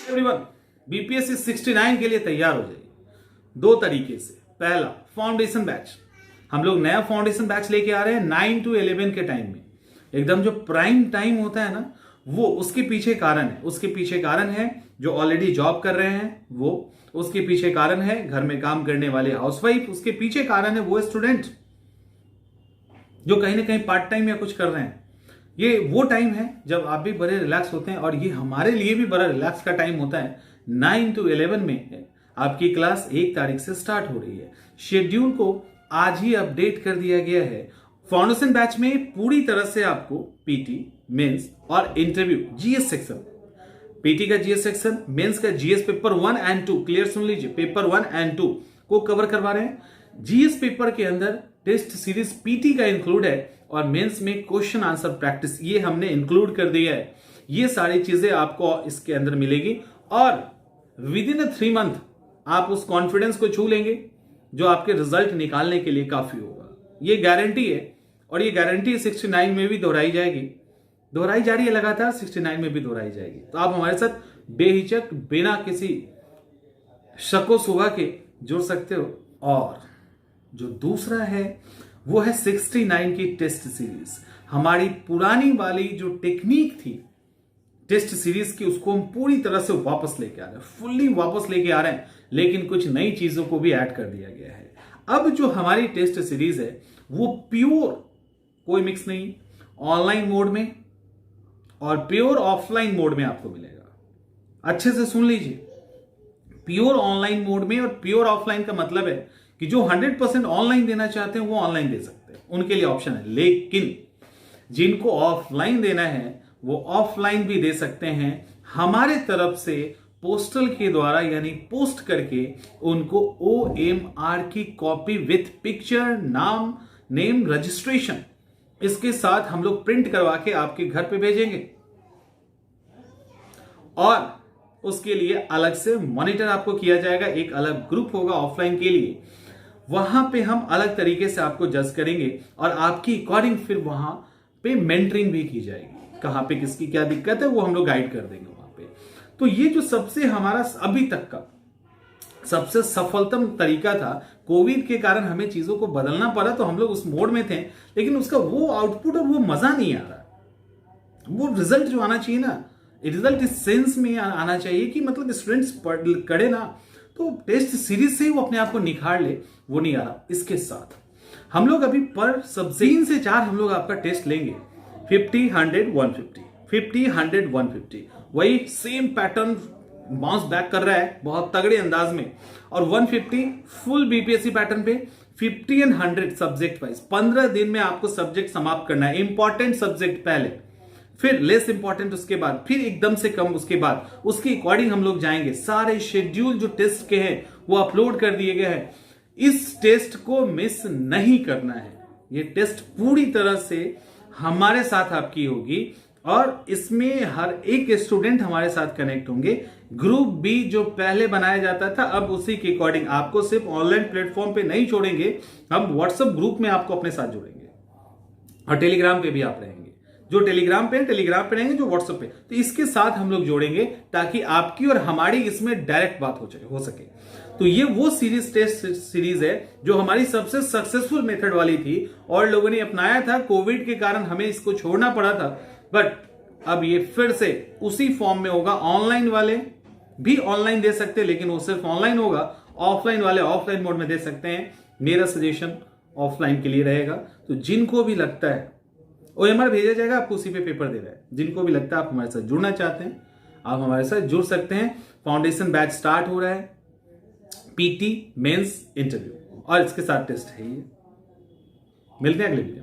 Everyone, BPSC 69 के लिए तैयार हो जाइए दो तरीके से। पहला, फाउंडेशन बैच। हम लोग नया फाउंडेशन बैच लेके आ रहे हैं 9 to 11 के टाइम में। एकदम जो प्राइम टाइम होता है ना, वो उसके पीछे कारण है जो ऑलरेडी जॉब कर रहे हैं वो, उसके पीछे कारण है घर में काम करने वाले हाउसवाइफ, उसके पीछे कारण है वो स्टूडेंट जो कहीं ना कहीं पार्ट टाइम या कुछ कर रहे हैं। ये वो टाइम है जब आप भी बड़े रिलैक्स होते हैं और ये हमारे लिए भी बड़ा रिलैक्स का टाइम होता है। 9 to 11 में आपकी क्लास 1 तारीख से स्टार्ट हो रही है। शेड्यूल को आज ही अपडेट कर दिया गया है। फाउंडेशन बैच में पूरी तरह से आपको पीटी, मेंस और इंटरव्यू, जीएस सेक्शन, पीटी का जीएस सेक्शन, मेंस का जीएस पेपर 1 and 2, क्लियर सुन लीजिए, पेपर 1 and 2 को कवर करवा रहे हैं। जीएस पेपर के अंदर टेस्ट सीरीज पीटी का इंक्लूड है और मेंस में क्वेश्चन आंसर प्रैक्टिस ये हमने इंक्लूड कर दिया है। ये सारी चीजें आपको इसके अंदर मिलेगी और विद इन 3 मंथ आप उस कॉन्फिडेंस को छू लेंगे जो आपके रिजल्ट निकालने के लिए काफी होगा। ये गारंटी है और ये गारंटी 69 में भी दोहराई जाएगी, दोहराई जा रही है लगातार, 69 में भी दोहराई जाएगी। तो आप हमारे साथ बेहिचक बिना किसी शको शुबा के जुड़ सकते हो। और जो दूसरा है वो है 69 की टेस्ट सीरीज। हमारी पुरानी वाली जो टेक्निक थी टेस्ट सीरीज की, उसको हम पूरी तरह से वापस लेके आ रहे हैं, फुल्ली वापस लेके आ रहे हैं, लेकिन कुछ नई चीजों को भी ऐड कर दिया गया है। अब जो हमारी टेस्ट सीरीज है वो प्योर, कोई मिक्स नहीं, ऑनलाइन मोड में और प्योर ऑफलाइन मोड में आपको मिलेगा। अच्छे से सुन लीजिए, प्योर ऑनलाइन मोड में और प्योर ऑफलाइन का मतलब है कि जो 100% ऑनलाइन देना चाहते हैं वो ऑनलाइन दे सकते हैं, उनके लिए ऑप्शन है। लेकिन जिनको ऑफलाइन देना है वो ऑफलाइन भी दे सकते हैं हमारे तरफ से पोस्टल के द्वारा, यानी पोस्ट करके उनको OMR की कॉपी विथ पिक्चर, नाम, नेम, रजिस्ट्रेशन, इसके साथ हम लोग प्रिंट करवा के आपके घर पे भेजेंगे। और उसके लिए अलग से मॉनिटर आपको किया जाएगा, एक अलग ग्रुप होगा ऑफलाइन के लिए, वहां पे हम अलग तरीके से आपको जज करेंगे और आपकी अकॉर्डिंग फिर वहां पे मेंटरिंग भी की जाएगी। कहां पे किसकी क्या दिक्कत है वो हम लोग गाइड कर देंगे वहां पे। तो ये जो सबसे हमारा अभी तक का सबसे सफलतम तरीका था, कोविड के कारण हमें चीजों को बदलना पड़ा तो हम लोग उस मोड में थे, लेकिन उसका वो आउटपुट और वो मजा नहीं आ रहा, वो रिजल्ट जो आना चाहिए ना, रिजल्ट इस सेंस में आना चाहिए कि मतलब स्टूडेंट्स करे ना तो टेस्ट सीरीज से ही वो अपने आप को निखार ले, वो नहीं आ रहा। इसके साथ हम लोग अभी पर सब 3 से 4 हम लोग आपका टेस्ट लेंगे, 50, 100, 150, 50, 100, 150, वही सेम पैटर्न बाउंस बैक कर रहा है बहुत तगड़े अंदाज में। और 150 फुल बीपीएससी पैटर्न पे, 50 एंड 100 सब्जेक्ट वाइज 15 दिन में आपको सब्जेक्ट समाप्त करना है। इंपॉर्टेंट सब्जेक्ट पहले, फिर लेस इंपॉर्टेंट उसके बाद, फिर एकदम से कम उसके बाद, उसके अकॉर्डिंग हम लोग जाएंगे। सारे शेड्यूल जो टेस्ट के हैं वो अपलोड कर दिए गए हैं। इस टेस्ट को मिस नहीं करना है। ये टेस्ट पूरी तरह से हमारे साथ आपकी होगी और इसमें हर एक स्टूडेंट हमारे साथ कनेक्ट होंगे। ग्रुप बी जो पहले बनाया जाता था अब उसी के अकॉर्डिंग आपको सिर्फ ऑनलाइन प्लेटफॉर्म पे नहीं छोड़ेंगे, हम व्हाट्सएप ग्रुप में आपको अपने साथ जोड़ेंगे और टेलीग्राम पे भी आप रहेंगे। जो टेलीग्राम पे रहेंगे, जो व्हाट्सएप पे, तो इसके साथ हम लोग जोड़ेंगे ताकि आपकी और हमारी इसमें डायरेक्ट बात हो सके। तो ये वो सीरीज टेस्ट सीरीज है जो हमारी सबसे सक्सेसफुल मेथड वाली थी और लोगों ने अपनाया था। कोविड के कारण हमें इसको छोड़ना पड़ा था, बट अब ये फिर से उसी फॉर्म में होगा। ऑनलाइन वाले भी ऑनलाइन दे सकते हैं, लेकिन वो सिर्फ ऑनलाइन होगा। ऑफलाइन वाले ऑफलाइन मोड में दे सकते हैं। मेरा सजेशन ऑफलाइन के लिए रहेगा। तो जिनको भी लगता है OMR भेजा जाएगा, आपको उसी पे पेपर दे रहा है। जिनको भी लगता है आप हमारे साथ जुड़ना चाहते हैं, आप हमारे साथ जुड़ सकते हैं। फाउंडेशन बैच स्टार्ट हो रहा है, पीटी, मेंस, इंटरव्यू और इसके साथ टेस्ट है। ये मिलते हैं अगले वीडियो।